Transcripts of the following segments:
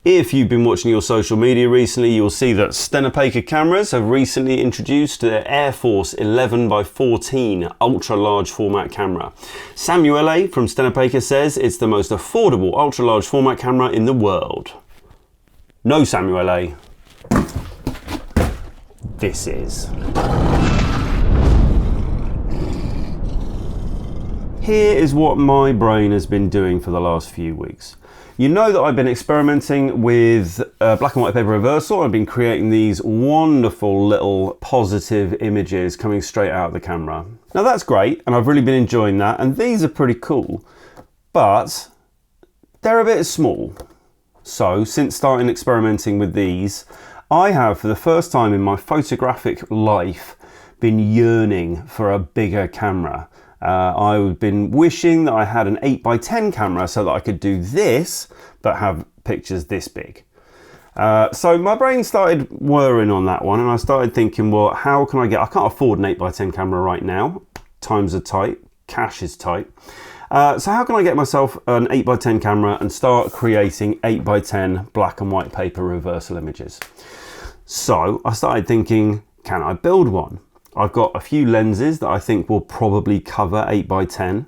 If you've been watching your social media recently, you'll see that Stenopeka cameras have recently introduced their Air Force 11x14 ultra large format camera. Samuele from Stenopeka says it's the most affordable ultra large format camera in the world. No, Samuele. This is. Here is what my brain has been doing for the last few weeks. You know that I've been experimenting with black and white paper reversal. I've been creating these wonderful little positive images coming straight out of the camera. Now that's great, and I've really been enjoying that, and these are pretty cool, but they're a bit small. So since starting experimenting with these, I have, for the first time in my photographic life, been yearning for a bigger camera. I've been wishing that I had an 8x10 camera so that I could do this, but have pictures this big. So my brain started whirring on that one, and I started thinking, well, how can I can't afford an 8x10 camera right now. Times are tight, cash is tight. So how can I get myself an 8x10 camera and start creating 8x10 black and white paper reversal images? So I started thinking, can I build one? I've got a few lenses that I think will probably cover 8x10.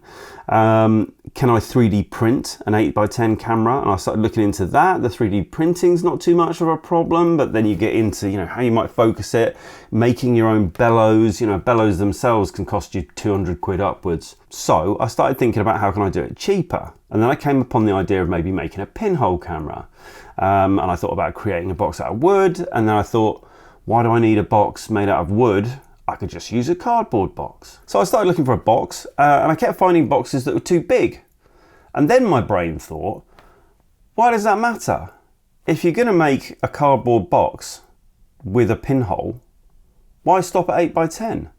Can I 3D print an 8x10 camera? And I started looking into that. The 3D printing's not too much of a problem, but then you get into, how you might focus it, making your own bellows. Bellows themselves can cost you 200 quid upwards. So I started thinking about how can I do it cheaper? And then I came upon the idea of maybe making a pinhole camera. And I thought about creating a box out of wood. And then I thought, why do I need a box made out of wood? I could just use a cardboard box. So I started looking for a box, and I kept finding boxes that were too big. And then my brain thought, why does that matter? If you're gonna make a cardboard box with a pinhole, why stop at 8x10?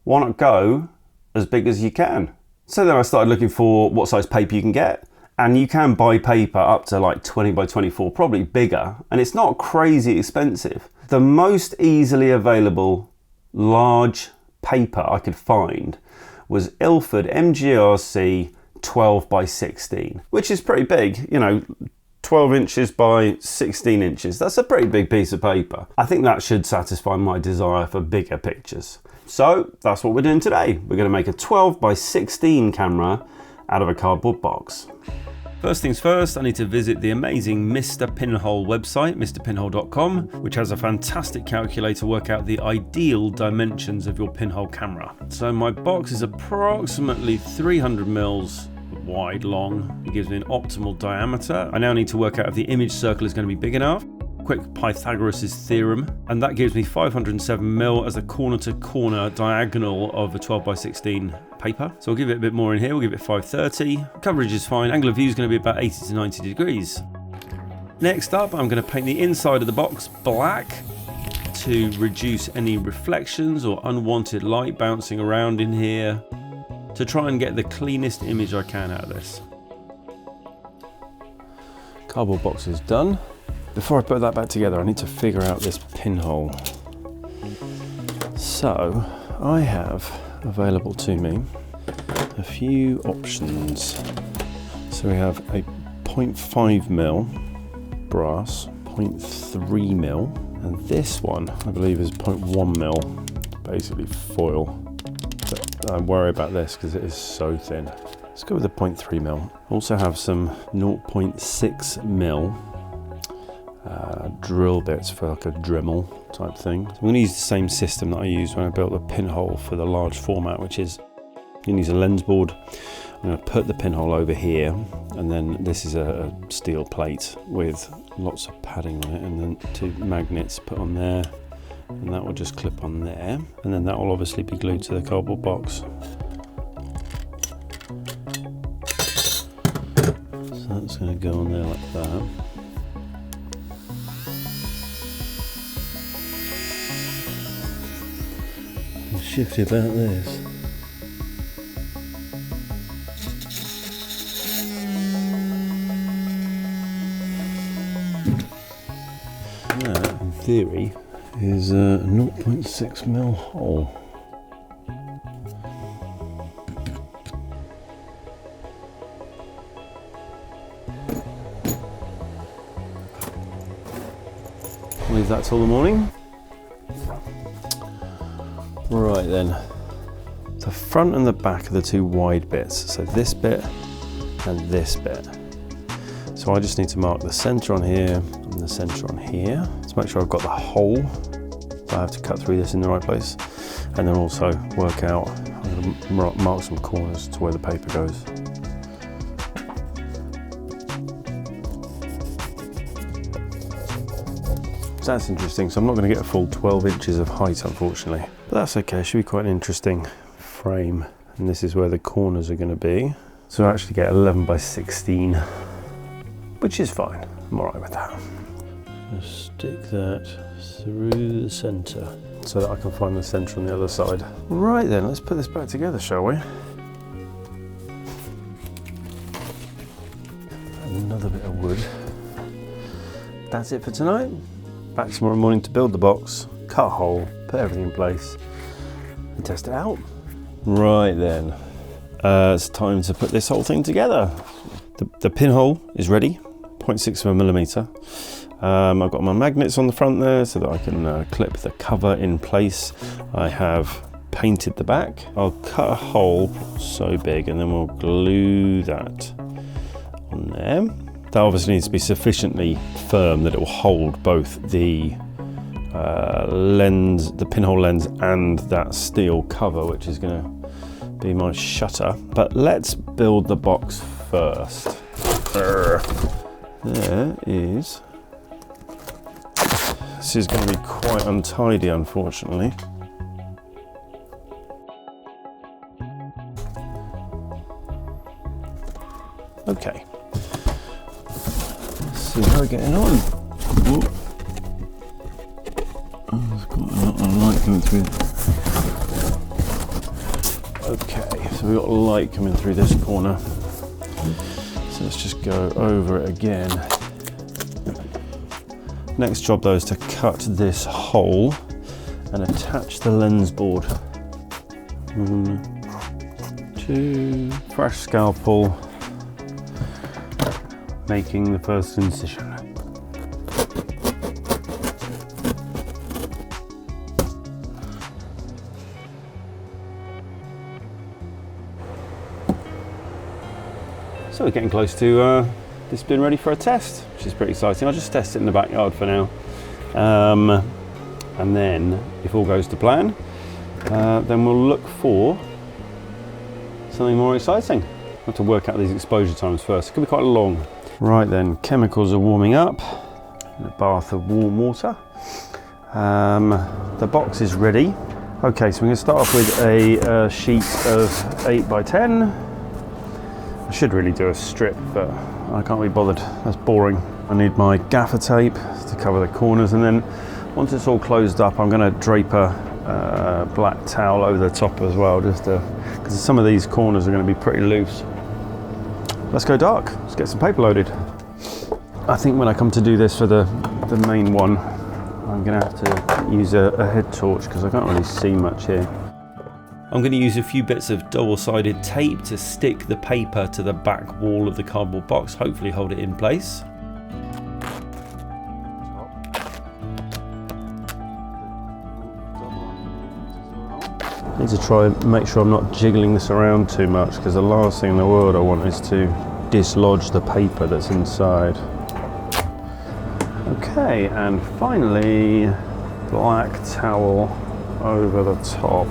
Why not go as big as you can? So then I started looking for what size paper you can get, and you can buy paper up to like 20x24, probably bigger, and it's not crazy expensive. The most easily available large paper I could find was Ilford MGRC 12x16, which is pretty big, 12 inches by 16 inches. That's a pretty big piece of paper. I think that should satisfy my desire for bigger pictures. So that's what we're doing today. We're going to make a 12x16 camera out of a cardboard box. First things first, I need to visit the amazing Mr. Pinhole website, mrpinhole.com, which has a fantastic calculator to work out the ideal dimensions of your pinhole camera. So my box is approximately 300 mils wide long. It gives me an optimal diameter. I now need to work out if the image circle is going to be big enough. Quick Pythagoras' theorem, and that gives me 507 mil as the corner to corner diagonal of a 12x16 paper. So we'll give it a bit more in here. We'll give it 530. Coverage is fine. Angle of view is going to be about 80 to 90 degrees. Next up, I'm going to paint the inside of the box black to reduce any reflections or unwanted light bouncing around in here, to try and get the cleanest image I can out of this. Cardboard box is done. Before I put that back together, I need to figure out this pinhole. So I have available to me a few options. So we have a 0.5 mil brass, 0.3 mil, and this one I believe is 0.1 mil, basically foil. But I worry about this because it is so thin. Let's go with the 0.3 mil. Also have some 0.6 mil drill bits for like a Dremel type thing. So I'm going to use the same system that I used when I built the pinhole for the large format, which is you can use a lens board. I'm going to put the pinhole over here, and then this is a steel plate with lots of padding on it, and then two magnets put on there, and that will just clip on there, and then that will obviously be glued to the cardboard box. So that's going to go on there like that. Shifty about this. That, in theory, is a 0.6 mil hole. leave that till the morning. Right then, the front and the back are the two wide bits, so this bit and this bit. So I just need to mark the centre on here and the centre on here to make sure I've got the hole. So I have to cut through this in the right place, and then also work out, I'm going to mark some corners to where the paper goes. So that's interesting, so I'm not going to get a full 12 inches of height unfortunately, but that's okay, it should be quite an interesting frame. And this is where the corners are going to be. So I actually get 11 by 16, which is fine, I'm alright with that. Just stick that through the centre so that I can find the centre on the other side. Right then, let's put this back together, shall we? Another bit of wood. That's it for tonight. Back tomorrow morning to build the box, cut a hole, put everything in place and test it out. Right then, it's time to put this whole thing together. The pinhole is ready, 0.6 mm. I've got my magnets on the front there so that I can clip the cover in place. I have painted the back. I'll cut a hole so big and then we'll glue that on there. That obviously needs to be sufficiently firm that it will hold both the lens, the pinhole lens, and that steel cover, which is going to be my shutter. But let's build the box first. There is. This is going to be quite untidy, unfortunately. Okay. See how we're getting on. Whoa. Oh, there's quite a lot of light coming through. Okay, so we've got light coming through this corner. So let's just go over it again. Next job though is to cut this hole and attach the lens board. 1, 2, fresh scalpel. Making the first incision. So we're getting close to this being ready for a test, which is pretty exciting. I'll just test it in the backyard for now. And then, if all goes to plan, then we'll look for something more exciting. I have to work out these exposure times first. It could be quite long. Right then, chemicals are warming up in a bath of warm water. The box is ready. Okay, so we're going to start off with a sheet of 8 by 10. I should really do a strip, but I can't be bothered. That's boring. I need my gaffer tape to cover the corners, and then once it's all closed up, I'm going to drape a black towel over the top as well, just because some of these corners are going to be pretty loose. Let's go dark, let's get some paper loaded. I think when I come to do this for the main one, I'm going to have to use a head torch because I can't really see much here. I'm going to use a few bits of double-sided tape to stick the paper to the back wall of the cardboard box, hopefully hold it in place. I need to try and make sure I'm not jiggling this around too much, because the last thing in the world I want is to dislodge the paper that's inside. Okay, and finally, black towel over the top.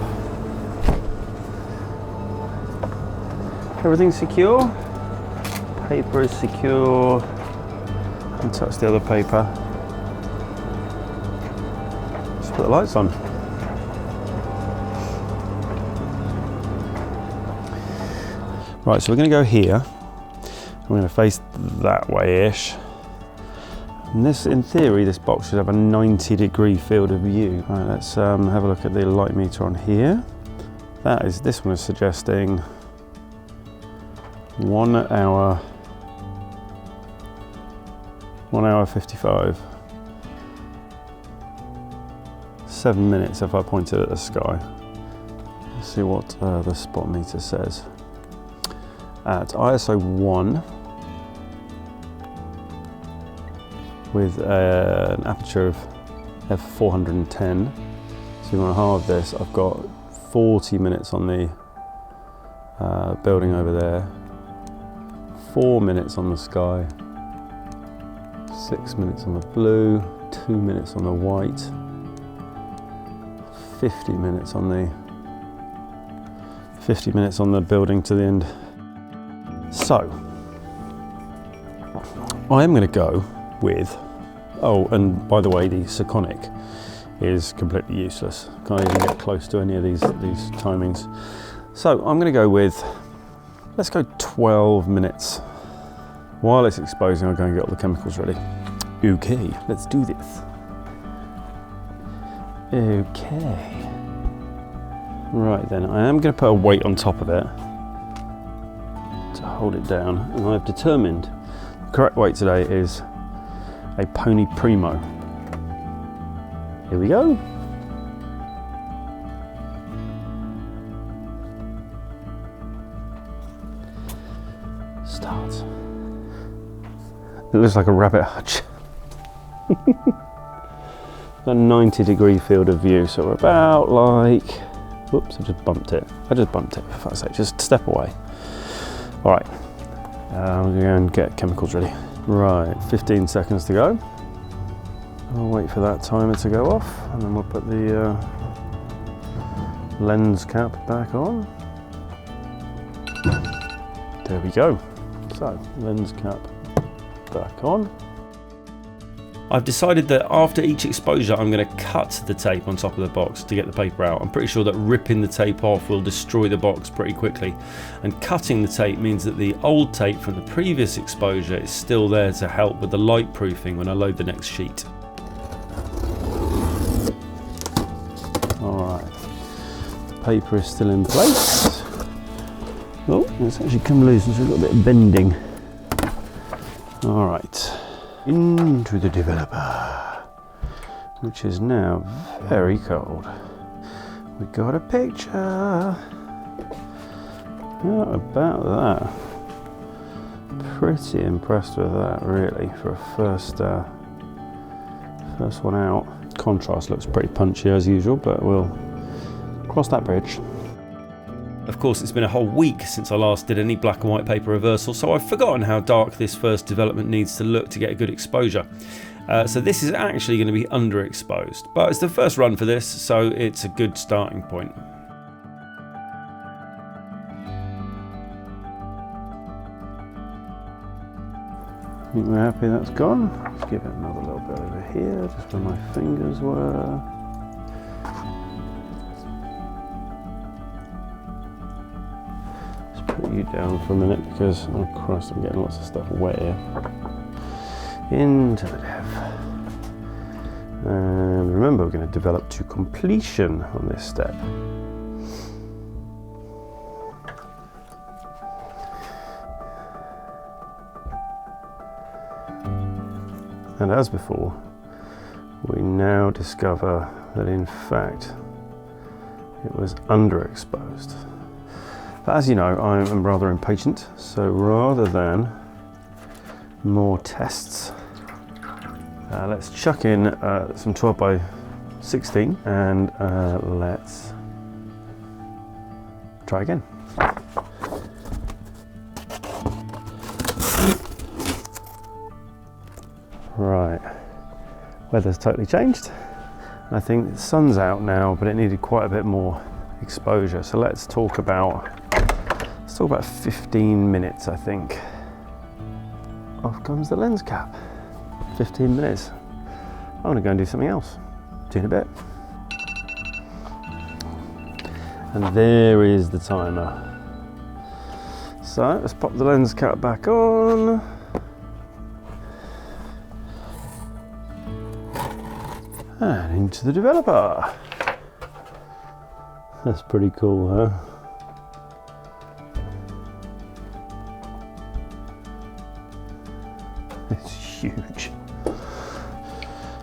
Everything's secure, paper is secure, and touch the other paper. Let's put the lights on. Right, so we're going to go here. I'm going to face that way-ish. And this, in theory, this box should have a 90-degree field of view. Right, let's have a look at the light meter on here. This one is suggesting 1 hour 55. 7 minutes if I point it at the sky. Let's see what the spot meter says. At ISO 1 with an aperture of F410. So you want to halve this. I've got 40 minutes on the building over there, 4 minutes on the sky, 6 minutes on the blue, 2 minutes on the white, 50 minutes on the building to the end. So I am going to go with, oh, and by the way, the Seconic is completely useless. Can't even get close to any of these timings. So I'm going to go with, let's go 12 minutes. While it's exposing, I'll go and get all the chemicals ready. Okay, let's do this. Okay. Right then, I am going to put a weight on top of it to hold it down, and I've determined the correct weight today is a Pony Primo. Here we go. Start. It looks like a rabbit hutch. A 90-degree field of view, so we're about like, whoops, I just bumped it, for fuck's sake, just step away. All right, I'm gonna go and get chemicals ready. Right, 15 seconds to go. I'll wait for that timer to go off, and then we'll put the lens cap back on. There we go. So, lens cap back on. I've decided that after each exposure I'm going to cut the tape on top of the box to get the paper out. I'm pretty sure that ripping the tape off will destroy the box pretty quickly, and cutting the tape means that the old tape from the previous exposure is still there to help with the light proofing when I load the next sheet. Alright, the paper is still in place. Oh, it's actually come loose, so we've got a bit of bending. Alright, into the developer, which is now very cold. We got a picture. How about that? Pretty impressed with that, really, for a first one out. Contrast looks pretty punchy as usual, but we'll cross that bridge. Of course, it's been a whole week since I last did any black and white paper reversal, so I've forgotten how dark this first development needs to look to get a good exposure. So this is actually going to be underexposed, but it's the first run for this, so it's a good starting point. I think we're happy that's gone. Let's give it another little bit over here, just where my fingers were. Put you down for a minute because, oh Christ, I'm getting lots of stuff wet here. Into the dev. And remember, we're going to develop to completion on this step. And as before, we now discover that in fact it was underexposed. But as you know, I am rather impatient, so rather than more tests, let's chuck in some 12 by 16 and let's try again. Right, weather's totally changed. I think the sun's out now, but it needed quite a bit more exposure. So let's talk about 15 minutes, I think. Off comes the lens cap. 15 minutes. I'm gonna go and do something else. See you in a bit. And there is the timer. So let's pop the lens cap back on. And into the developer. That's pretty cool, huh? It's huge.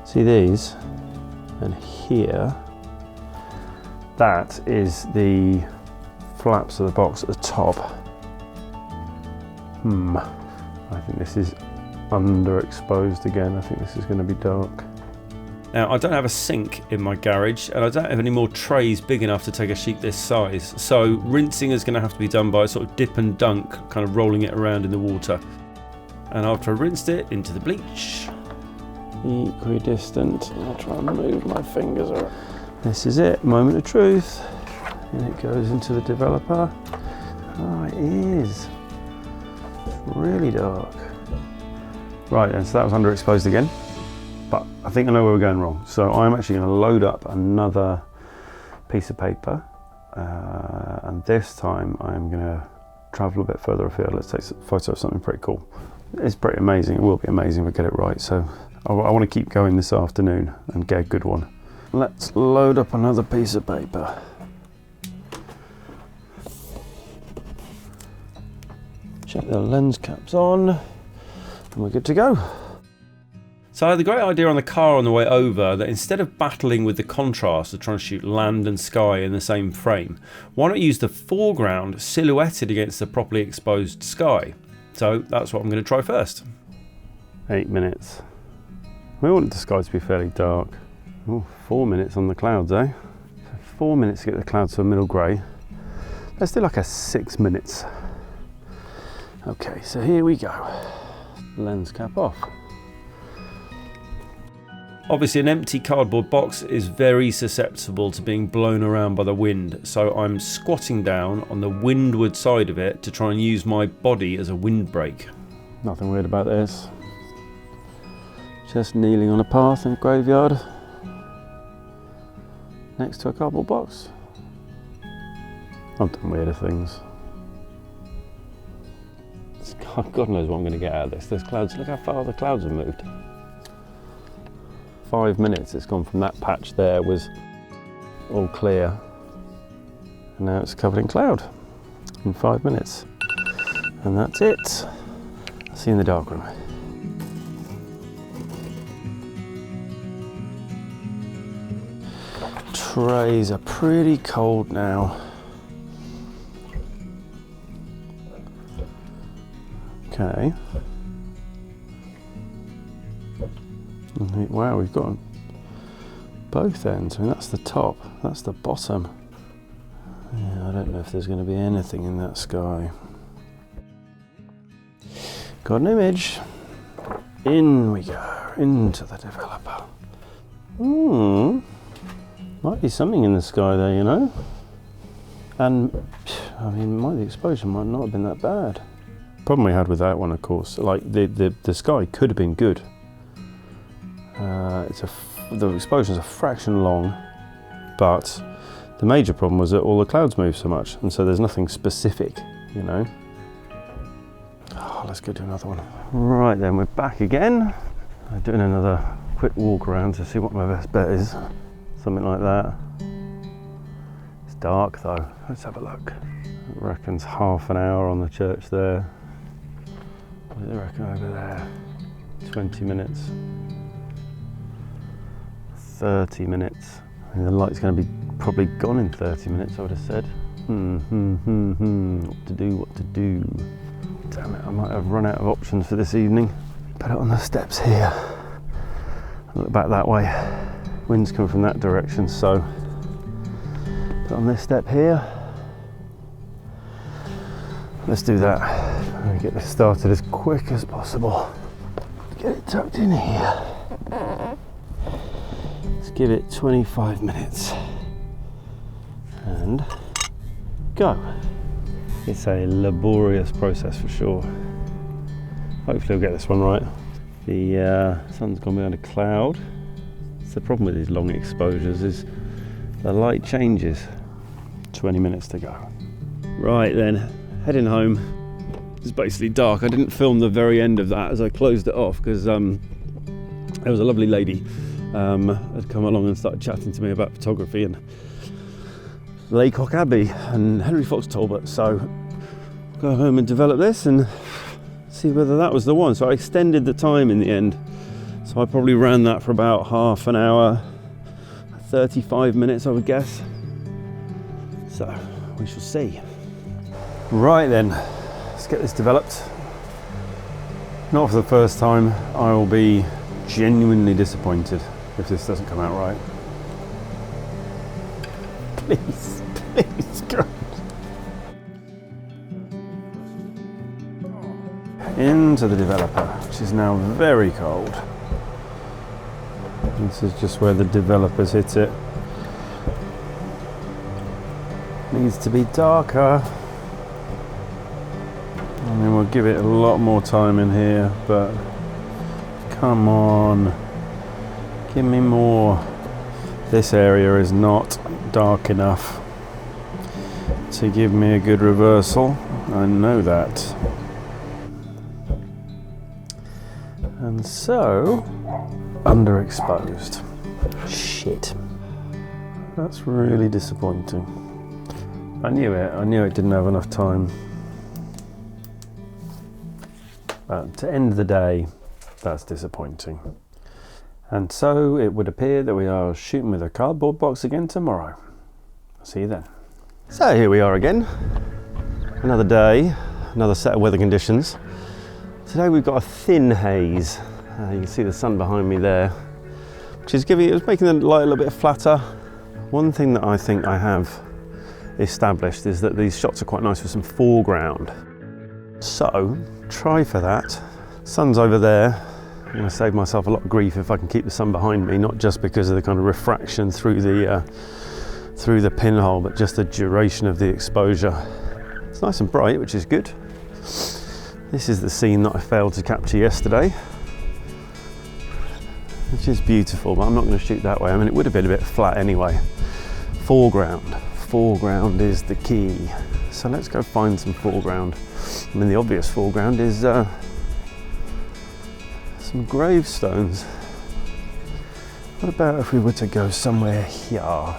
See these? And here, that is the flaps of the box at the top. I think this is underexposed again. I think this is going to be dark. Now, I don't have a sink in my garage, and I don't have any more trays big enough to take a sheet this size, so rinsing is going to have to be done by a sort of dip and dunk, kind of rolling it around in the water. And after I've rinsed it, into the bleach. Equidistant. I'll try and move my fingers around. This is it, moment of truth. And it goes into the developer. Oh, it is. It's really dark. Right, and so that was underexposed again. But I think I know where we're going wrong. So I'm actually going to load up another piece of paper. And this time I'm going to travel a bit further afield. Let's take a photo of something pretty cool. It's pretty amazing. It will be amazing if I get it right. So I want to keep going this afternoon and get a good one. Let's load up another piece of paper. Check the lens caps on, and we're good to go. So I had the great idea on the car on the way over that instead of battling with the contrast of trying to shoot land and sky in the same frame, why not use the foreground silhouetted against the properly exposed sky? So that's what I'm going to try first. 8 minutes. We want the sky to be fairly dark. Oh, 4 minutes on the clouds, eh? So 4 minutes to get the clouds to a middle grey. Let's do like a 6 minutes. Okay, so here we go. Lens cap off. Obviously an empty cardboard box is very susceptible to being blown around by the wind, so I'm squatting down on the windward side of it to try and use my body as a windbreak. Nothing weird about this. Just kneeling on a path in a graveyard next to a cardboard box. I've done weirder things. God knows what I'm going to get out of this. There's clouds. Look how far the clouds have moved. 5 minutes it's gone from that patch there was all clear, and now it's covered in cloud in 5 minutes. And that's it. I'll see you in the dark room. Trays are pretty cold now. Okay. Wow, we've got both ends. I mean, that's the top, that's the bottom. Yeah, I don't know if there's going to be anything in that sky. Got an image. In we go, into the developer. Might be something in the sky there, you know. And, I mean, the exposure might not have been that bad. Problem we had with that one, of course, like the sky could have been good. The exposure is a fraction long, but the major problem was that all the clouds move so much, and so there's nothing specific, you know. Oh, let's go do another one. Right then, we're back again. I'm doing another quick walk around to see what my best bet is. Something like that. It's dark though. Let's have a look. I reckon it's half an hour on the church there. What do they reckon over there? 20 minutes. 30 minutes. I mean, the light's going to be probably gone in 30 minutes, I would have said. What to do? Damn it, I might have run out of options for this evening. Put it on the steps here. Look back that way. Wind's coming from that direction, so put on this step here. Let's do that. I'm going to get this started as quick as possible. Get it tucked in here. Let's give it 25 minutes. And go. It's a laborious process for sure. Hopefully we'll get this one right. The sun's gone behind a cloud. It's the problem with these long exposures is the light changes. 20 minutes to go. Right then, heading home. It's basically dark. I didn't film the very end of that as I closed it off because there was a lovely lady had come along and started chatting to me about photography and Laycock Abbey and Henry Fox Talbot. So go home and develop this and see whether that was the one. So I extended the time in the end. So I probably ran that for about half an hour, 35 minutes I would guess. So we shall see. Right then, let's get this developed. Not for the first time, I will be genuinely disappointed. if this doesn't come out right. Please, please, God. Into the developer, which is now very cold. This is just where the developers hit it. Needs to be darker. I mean, we'll give it a lot more time in here, but come on, give me more. This area is not dark enough to give me a good reversal. I know that. And so, underexposed. Shit. That's really disappointing. I knew it didn't have enough time. But to end the day, that's disappointing. And so it would appear that we are shooting with a cardboard box again tomorrow. I'll see you then. So here we are again. Another day, another set of weather conditions. Today we've got a thin haze. You can see the sun behind me there, which is making the light a little bit flatter. One thing that I think I have established is that these shots are quite nice for some foreground. So try for that. Sun's over there. I'm going to save myself a lot of grief if I can keep the sun behind me, not just because of the kind of refraction through the pinhole, but just the duration of the exposure. It's nice and bright, which is good. This is the scene that I failed to capture yesterday, which is beautiful, but I'm not going to shoot that way. I mean, it would have been a bit flat anyway. Foreground is the key. So let's go find some foreground. I mean, the obvious foreground is some gravestones. What about if we were to go somewhere here?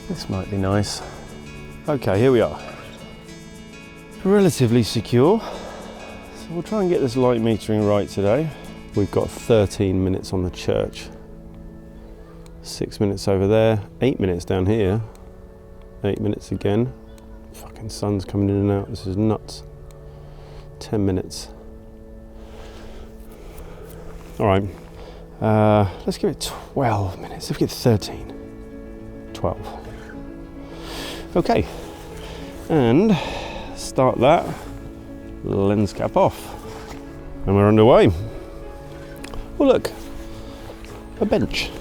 This might be nice. Okay, here we are. Relatively secure. So we'll try and get this light metering right today. We've got 13 minutes on the church. 6 minutes over there, 8 minutes down here, 8 minutes again. Fucking sun's coming in and out, this is nuts. 10 minutes. All right, let's give it 12 minutes, let's give it 13, 12. Okay, and start that, lens cap off, and we're underway. Oh look, a bench.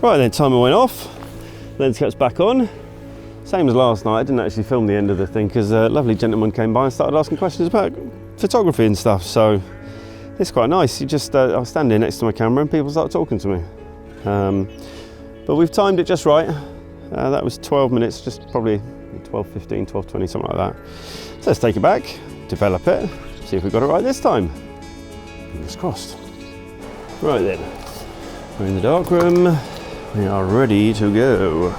Right then, timer went off, lens cap's back on. Same as last night, I didn't actually film the end of the thing because a lovely gentleman came by and started asking questions about photography and stuff, so it's quite nice. You just, I was standing next to my camera and people start talking to me. But we've timed it just right. That was 12 minutes, just probably 12:15, 12:20, something like that. So let's take it back, develop it, see if we got it right this time. Fingers crossed. Right then, we're in the dark room. We are ready to go.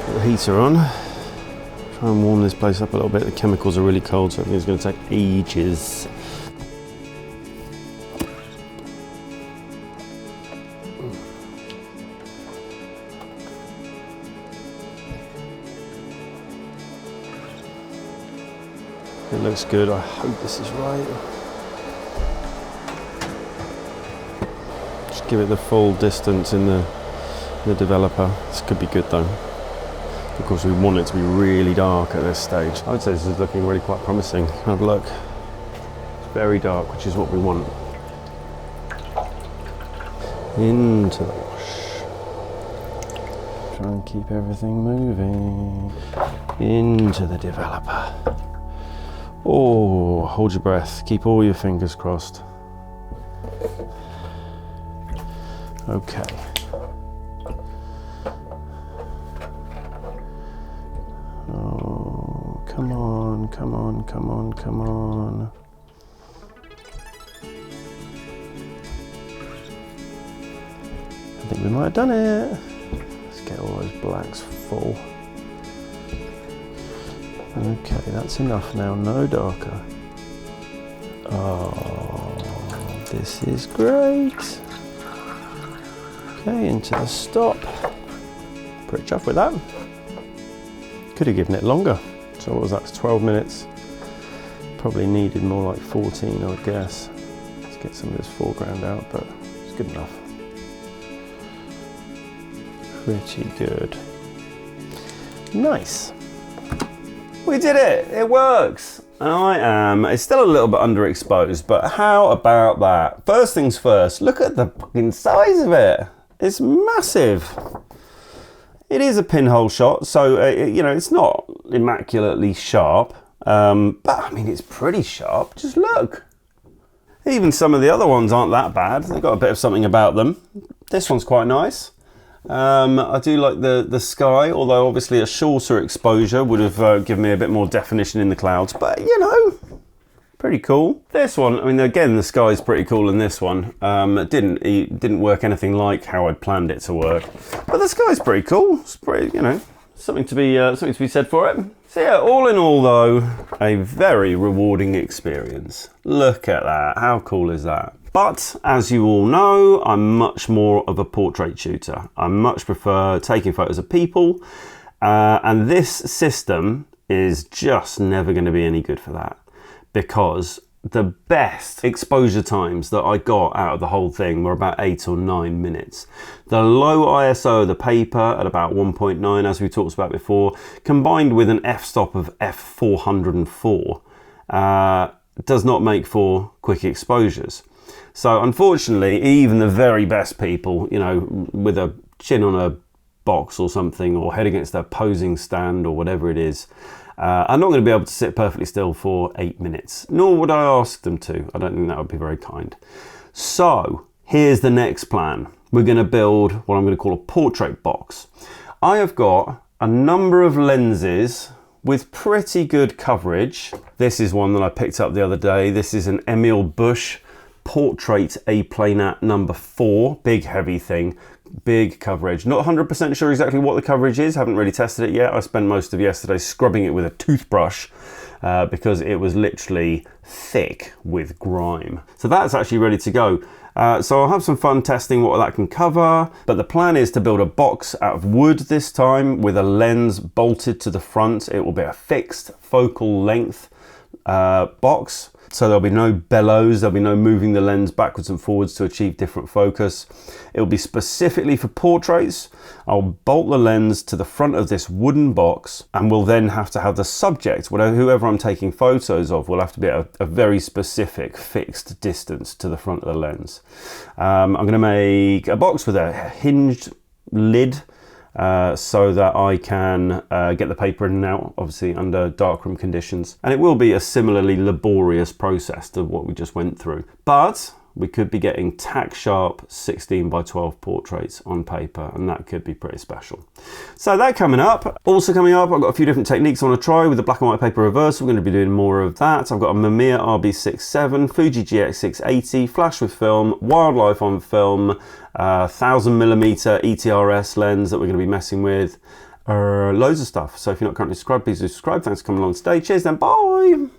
Put the heater on. Try and warm this place up a little bit. The chemicals are really cold, so I think it's going to take ages. It looks good. I hope this is right. Just give it the full distance in the developer. This could be good though. Of course, we want it to be really dark at this stage. I would say this is looking really quite promising. Have a look. It's very dark, which is what we want. Into the wash. Try and keep everything moving. Into the developer. Oh, hold your breath. Keep all your fingers crossed. Okay. Oh, come on, come on, come on, come on. I think we might have done it. Let's get all those blacks full. Okay, that's enough now, no darker. Oh, this is great. Okay, into the stop. Pretty chuffed with that. Could have given it longer. So what was that, 12 minutes. Probably needed more like 14, I would guess, to get some of this foreground out, but it's good enough. Pretty good. Nice. We did it, it works. It's still a little bit underexposed, but how about that? First things first, look at the fucking size of it. It's massive. It is a pinhole shot, so you know, it's not immaculately sharp, but I mean, it's pretty sharp. Just look. Even some of the other ones aren't that bad. They've got a bit of something about them. This one's quite nice. I do like the sky, although obviously a shorter exposure would have given me a bit more definition in the clouds, but you know, pretty cool. This one, I mean, again, the sky's pretty cool in this one. It didn't work anything like how I'd planned it to work, but the sky's pretty cool. It's pretty, you know, something to be said for it. So yeah, all in all though, a very rewarding experience. Look at that, how cool is that? But as you all know, I'm much more of a portrait shooter. I much prefer taking photos of people, and this system is just never going to be any good for that, because the best exposure times that I got out of the whole thing were about 8 or 9 minutes. The low ISO of the paper at about 1.9, as we talked about before, combined with an f-stop of f404, does not make for quick exposures. So unfortunately, even the very best people, you know, with a chin on a box or something, or head against a posing stand or whatever it is, are not going to be able to sit perfectly still for 8 minutes, nor would I ask them to. I don't think that would be very kind. So here's the next plan. We're going to build what I'm going to call a portrait box. I have got a number of lenses with pretty good coverage. This is one that I picked up the other day. This is an Emil Busch Portrait A-Planat number 4, big heavy thing, big coverage. Not 100% sure exactly what the coverage is, haven't really tested it yet. I spent most of yesterday scrubbing it with a toothbrush because it was literally thick with grime. So that's actually ready to go. So I'll have some fun testing what that can cover, but the plan is to build a box out of wood this time with a lens bolted to the front. It will be a fixed focal length box. So there'll be no bellows, there'll be no moving the lens backwards and forwards to achieve different focus. It'll be specifically for portraits. I'll bolt the lens to the front of this wooden box, and we'll then have to have the subject, whoever I'm taking photos of, will have to be at a very specific fixed distance to the front of the lens. I'm going to make a box with a hinged lid, so that I can get the paper in and out, obviously under darkroom conditions. And it will be a similarly laborious process to what we just went through. But we could be getting tack sharp 16 by 12 portraits on paper, and that could be pretty special. So that coming up. Also coming up, I've got a few different techniques I want to try with the black and white paper reverse. We're going to be doing more of that. I've got a Mamiya RB67, Fuji GX680, flash with film, wildlife on film, 1000mm ETRS lens that we're going to be messing with. Loads of stuff. So if you're not currently subscribed, please do subscribe. Thanks for coming along today. Cheers then, bye!